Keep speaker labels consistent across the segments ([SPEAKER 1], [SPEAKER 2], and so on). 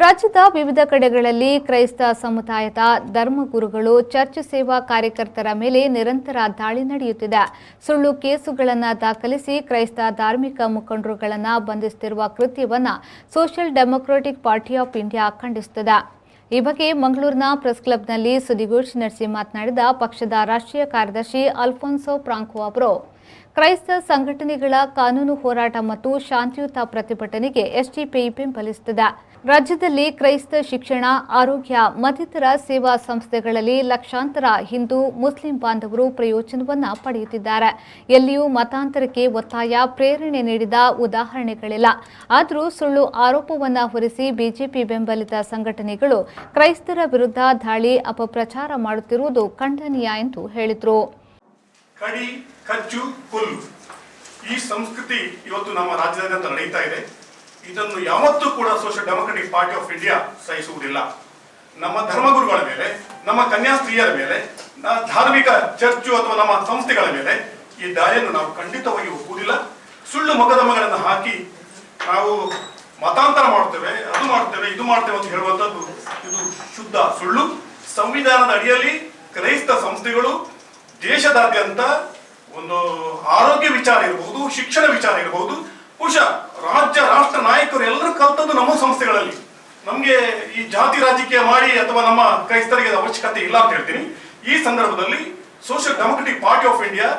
[SPEAKER 1] ರಾಜ್ಯದ ವಿವಿಧ ಕಡೆಗಳಲ್ಲಿ ಕ್ರೈಸ್ತ ಸಮುದಾಯದ ಧರ್ಮಗುರುಗಳು ಚರ್ಚ್ ಸೇವಾ ಕಾರ್ಯಕರ್ತರ ಮೇಲೆ ನಿರಂತರ ದಾಳಿ ನಡೆಯುತ್ತಿದೆ. ಸುಳ್ಳು ಕೇಸುಗಳನ್ನು ದಾಖಲಿಸಿ ಕ್ರೈಸ್ತ ಧಾರ್ಮಿಕ ಮುಖಂಡರುಗಳನ್ನು ಬಂಧಿಸುತ್ತಿರುವ ಕೃತ್ಯವನ್ನು Social Democratic Party of India ಖಂಡಿಸುತ್ತದೆ. ಈ ಬಗ್ಗೆ ಮಂಗಳೂರಿನ ಪ್ರೆಸ್ ಕ್ಲಬ್ನಲ್ಲಿ ಸುದ್ದಿಗೋಷ್ಠಿ ನಡೆಸಿ ಮಾತನಾಡಿದ ಪಕ್ಷದ ರಾಷ್ಟ್ರೀಯ ಕಾರ್ಯದರ್ಶಿ ಅಲ್ಫೋನ್ಸೋ ಫ್ರಾಂಕೋ ಅವರು, ಕ್ರೈಸ್ತ ಸಂಘಟನೆಗಳ ಕಾನೂನು ಹೋರಾಟ ಮತ್ತು ಶಾಂತಿಯುತ ಪ್ರತಿಭಟನೆಗೆ ಎಸ್ಡಿಪಿಐ ಬೆಂಬಲಿಸುತ್ತದೆ. ರಾಜ್ಯದಲ್ಲಿ ಕ್ರೈಸ್ತ ಶಿಕ್ಷಣ, ಆರೋಗ್ಯ ಮತ್ತಿತರ ಸೇವಾ ಸಂಸ್ಥೆಗಳಲ್ಲಿ ಲಕ್ಷಾಂತರ ಹಿಂದೂ ಮುಸ್ಲಿಂ ಬಾಂಧವರು ಪ್ರಯೋಜನವನ್ನು ಪಡೆಯುತ್ತಿದ್ದಾರೆ. ಎಲ್ಲಿಯೂ ಮತಾಂತರಕ್ಕೆ ಒತ್ತಾಯ, ಪ್ರೇರಣೆ ನೀಡಿದ ಉದಾಹರಣೆಗಳಿಲ್ಲ. ಆದರೂ ಸುಳ್ಳು ಆರೋಪವನ್ನು ಹೊರಿಸಿ ಬಿಜೆಪಿ ಬೆಂಬಲಿತ ಸಂಘಟನೆಗಳು ಕ್ರೈಸ್ತರ ವಿರುದ್ಧ ದಾಳಿ, ಅಪಪ್ರಚಾರ ಮಾಡುತ್ತಿರುವುದು ಖಂಡನೀಯ ಎಂದು ಹೇಳಿದರು.
[SPEAKER 2] ಕಡಿ, ಕಚ್ಚು, ಕೊಲ್ಲು ಈ ಸಂಸ್ಕೃತಿ ಇವತ್ತು ನಮ್ಮ ರಾಜ್ಯದಾದ್ಯಂತ ನಡೀತಾ ಇದೆ. ಇದನ್ನು ಯಾವತ್ತೂ ಕೂಡ Social Democratic Party of India ಸಹಿಸುವುದಿಲ್ಲ. ನಮ್ಮ ಧರ್ಮಗುರುಗಳ ಮೇಲೆ, ನಮ್ಮ ಕನ್ಯಾಸ್ತ್ರೀಯರ ಮೇಲೆ, ಧಾರ್ಮಿಕ ಚರ್ಚು ಅಥವಾ ನಮ್ಮ ಸಂಸ್ಥೆಗಳ ಮೇಲೆ ಈ ದಾಳಿಯನ್ನು ನಾವು ಖಂಡಿತವಾಗಿ ಒಪ್ಪುವುದಿಲ್ಲ. ಸುಳ್ಳು ಮೊಕದ್ದಮೆಗಳನ್ನು ಹಾಕಿ ನಾವು ಮತಾಂತರ ಮಾಡ್ತೇವೆ, ಅದು ಮಾಡ್ತೇವೆ, ಇದು ಮಾಡ್ತೇವೆ ಅಂತ ಹೇಳುವಂಥದ್ದು ಇದು ಶುದ್ಧ ಸುಳ್ಳು. ಸಂವಿಧಾನದ ಅಡಿಯಲ್ಲಿ ಕ್ರೈಸ್ತ ಸಂಸ್ಥೆಗಳು ದೇಶದಾದ್ಯಂತ ಒಂದು ಆರೋಗ್ಯ ವಿಚಾರ ಇರಬಹುದು, ಶಿಕ್ಷಣ ವಿಚಾರ ಇರಬಹುದು, ಬಹುಶಃ ರಾಜ್ಯ ರಾಷ್ಟ್ರ ನಾಯಕರು ಎಲ್ಲರೂ ಕಲ್ತದ್ದು ನಮ್ಮ ಸಂಸ್ಥೆಗಳಲ್ಲಿ. ನಮಗೆ ಈ ಜಾತಿ ರಾಜಕೀಯ ಮಾಡಿ ಅಥವಾ ನಮ್ಮ ಕ್ರೈಸ್ತರಿಗೆ ಅವಶ್ಯಕತೆ ಇಲ್ಲ ಅಂತ ಹೇಳ್ತೀನಿ. ಈ ಸಂದರ್ಭದಲ್ಲಿ Social Democratic Party of India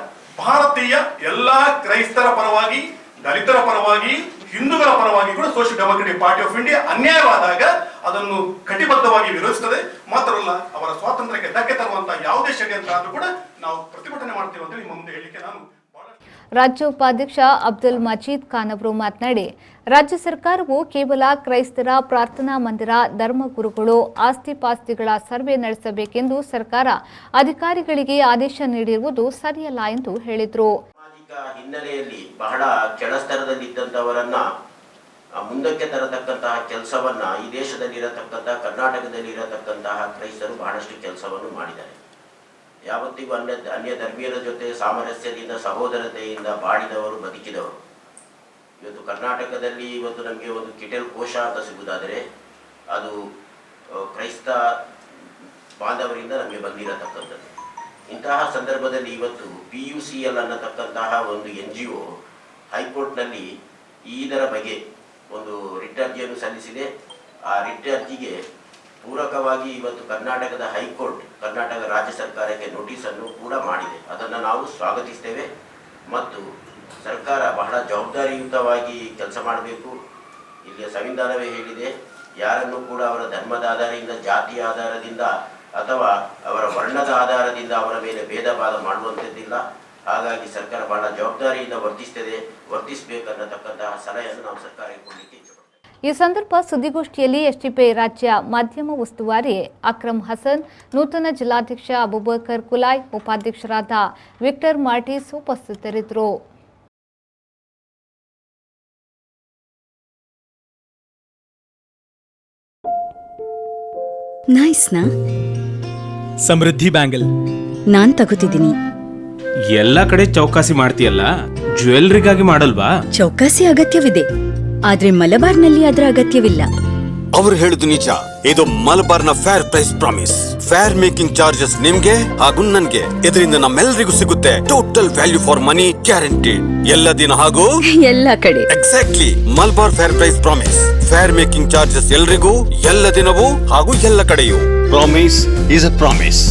[SPEAKER 2] ಭಾರತೀಯ ಎಲ್ಲಾ ಕ್ರೈಸ್ತರ ಪರವಾಗಿ, ದಲಿತರ ಪರವಾಗಿ, ಹಿಂದೂಗಳ ಪರವಾಗಿ ಕೂಡ Social Democratic Party of India ಅನ್ಯಾಯವಾದಾಗ ಅದನ್ನು ಕಟಿಬದ್ಧವಾಗಿ ವಿರೋಧಿಸುತ್ತದೆ. ಮಾತ್ರವಲ್ಲ, ಅವರ ಸ್ವಾತಂತ್ರ್ಯಕ್ಕೆ ಧಕ್ಕೆ ತರುವಂತಹ ಯಾವುದೇ ಷಡ್ಯಂತ್ರ ಆದ್ರೂ ಕೂಡ ನಾವು ಪ್ರತಿಭಟನೆ ಮಾಡ್ತೇವೆ ಅಂತ ನಿಮ್ಮ ಮುಂದೆ ಹೇಳಿಕೆ ನಾನು.
[SPEAKER 1] ರಾಜ್ಯ ಉಪಾಧ್ಯಕ್ಷ ಅಬ್ದುಲ್ ಮಜೀದ್ ಖಾನ್ ಅವರು ಮಾತನಾಡಿ, ರಾಜ್ಯ ಸರ್ಕಾರವು ಕೇವಲ ಕ್ರೈಸ್ತರ ಪ್ರಾರ್ಥನಾ ಮಂದಿರ, ಧರ್ಮಗುರುಗಳು, ಆಸ್ತಿಪಾಸ್ತಿಗಳ ಸರ್ವೆ ನಡೆಸಬೇಕೆಂದು ಸರ್ಕಾರ ಅಧಿಕಾರಿಗಳಿಗೆ ಆದೇಶ ನೀಡಿರುವುದು ಸರಿಯಲ್ಲ ಎಂದು ಹೇಳಿದರು.
[SPEAKER 3] ಸಾಮಾಜಿಕ ಹಿನ್ನೆಲೆಯಲ್ಲಿ ಬಹಳ ಕೆಳಸ್ತರದಲ್ಲಿದ್ದಂಥವರನ್ನ ಮುಂದಕ್ಕೆ ತರತಕ್ಕಂತಹ ಕೆಲಸವನ್ನ ಈ ದೇಶದಲ್ಲಿರತಕ್ಕಂತಹ, ಕರ್ನಾಟಕದಲ್ಲಿ ಇರತಕ್ಕಂತಹ ಕ್ರೈಸ್ತರು ಬಹಳಷ್ಟು ಕೆಲಸವನ್ನು ಮಾಡಿದ್ದಾರೆ. ಯಾವತ್ತಿಗೂ ಅನ್ಯ ಧರ್ಮೀಯರ ಜೊತೆ ಸಾಮರಸ್ಯದಿಂದ, ಸಹೋದರತೆಯಿಂದ ಬಾಳಿದವರು, ಬದುಕಿದವರು. ಇವತ್ತು ಕರ್ನಾಟಕದಲ್ಲಿ ಇವತ್ತು ನಮಗೆ ಒಂದು ಕಿಟೆಲ್ ಕೋಶ ಅಂತ ಸಿಗುವುದಾದರೆ ಅದು ಕ್ರೈಸ್ತ ಬಾಂಧವರಿಂದ ನಮಗೆ ಬಂದಿರತಕ್ಕಂಥದ್ದು. ಇಂತಹ ಸಂದರ್ಭದಲ್ಲಿ ಇವತ್ತು PUCL ಅನ್ನತಕ್ಕಂತಹ ಒಂದು NGO ಹೈಕೋರ್ಟ್ನಲ್ಲಿ ಇದರ ಬಗ್ಗೆ ಒಂದು ರಿಟ್ ಅರ್ಜಿಯನ್ನು ಸಲ್ಲಿಸಿದೆ. ಆ ರಿಟ್ ಅರ್ಜಿಗೆ ಪೂರಕವಾಗಿ ಇವತ್ತು ಕರ್ನಾಟಕದ ಹೈಕೋರ್ಟ್ ಕರ್ನಾಟಕ ರಾಜ್ಯ ಸರ್ಕಾರಕ್ಕೆ ನೋಟಿಸನ್ನು ಕೂಡ ಮಾಡಿದೆ. ಅದನ್ನು ನಾವು ಸ್ವಾಗತಿಸ್ತೇವೆ ಮತ್ತು ಸರ್ಕಾರ ಬಹಳ ಜವಾಬ್ದಾರಿಯುತವಾಗಿ ಕೆಲಸ ಮಾಡಬೇಕು. ಇಲ್ಲಿಯ ಸಂವಿಧಾನವೇ ಹೇಳಿದೆ, ಯಾರನ್ನು ಕೂಡ ಅವರ ಧರ್ಮದ ಆಧಾರದಿಂದ, ಜಾತಿಯ ಆಧಾರದಿಂದ ಅಥವಾ ಅವರ ವರ್ಣದ ಆಧಾರದಿಂದ ಅವರ ಮೇಲೆ ಭೇದ ಭಾವ ಮಾಡುವಂಥದ್ದಿಲ್ಲ. ಹಾಗಾಗಿ ಸರ್ಕಾರ ಬಹಳ ಜವಾಬ್ದಾರಿಯಿಂದ ವರ್ತಿಸಬೇಕನ್ನತಕ್ಕಂತಹ ಸಲಹೆಯನ್ನು ನಾವು ಸರ್ಕಾರಕ್ಕೆ ಕೊಡಲಿಕ್ಕೆ ಇಚ್ಛೆ.
[SPEAKER 1] ಈ ಸಂದರ್ಭ ಸುದ್ದಿಗೋಷ್ಠಿಯಲ್ಲಿ ಎಸ್ಡಿಪಿಐ ರಾಜ್ಯ ಮಾಧ್ಯಮ ಉಸ್ತುವಾರಿ ಅಕ್ರಮ್ ಹಸನ್, ನೂತನ ಜಿಲ್ಲಾಧ್ಯಕ್ಷ ಅಬೂಬಕರ್ ಕುಲಾಯ್, ಉಪಾಧ್ಯಕ್ಷರಾದ ವಿಕ್ಟರ್ ಮಾರ್ಟಿಸ್ ಉಪಸ್ಥಿತರಿದ್ದರು.
[SPEAKER 4] ನೈಸ್ನಾ?
[SPEAKER 5] ಸಮೃದ್ಧಿ ಬ್ಯಾಂಗಲ್
[SPEAKER 4] ನಾನ್ ತಗೋತಿದ್ದೀನಿ.
[SPEAKER 5] ಎಲ್ಲ ಕಡೆ ಚೌಕಾಸಿ ಮಾಡ್ತೀಯಲ್ಲ, ಜ್ಯುವೆಲ್ರಿಗಾಗಿ ಮಾಡಲ್ವಾ?
[SPEAKER 4] ಚೌಕಾಸಿ ಅಗತ್ಯವಿದೆ, ಆದ್ರೆ ಮಲಬಾರ್ನಲ್ಲಿ ಅದರ ಅಗತ್ಯವಿಲ್ಲ.
[SPEAKER 6] ಅವರು ಹೇಳುದು ನಿಜ. ಇದು ಮಲಬಾರ್ನ fair price promise. Fair making charges ನಿಮ್ಗೆ ಹಾಗೂ ನನ್ಗೆ. ಇದರಿಂದ ನಮ್ಮೆಲ್ಲರಿಗೂ ಸಿಗುತ್ತೆ total value for money guaranteed. ಎಲ್ಲ ದಿನ ಹಾಗೂ
[SPEAKER 4] ಎಲ್ಲ ಕಡೆ.
[SPEAKER 6] Exactly. Malabar fair price promise. Fair making charges ಎಲ್ರಿಗೂ, ಎಲ್ಲ ದಿನವೂ ಹಾಗೂ ಎಲ್ಲ ಕಡೆಯೂ.
[SPEAKER 7] Promise is a promise.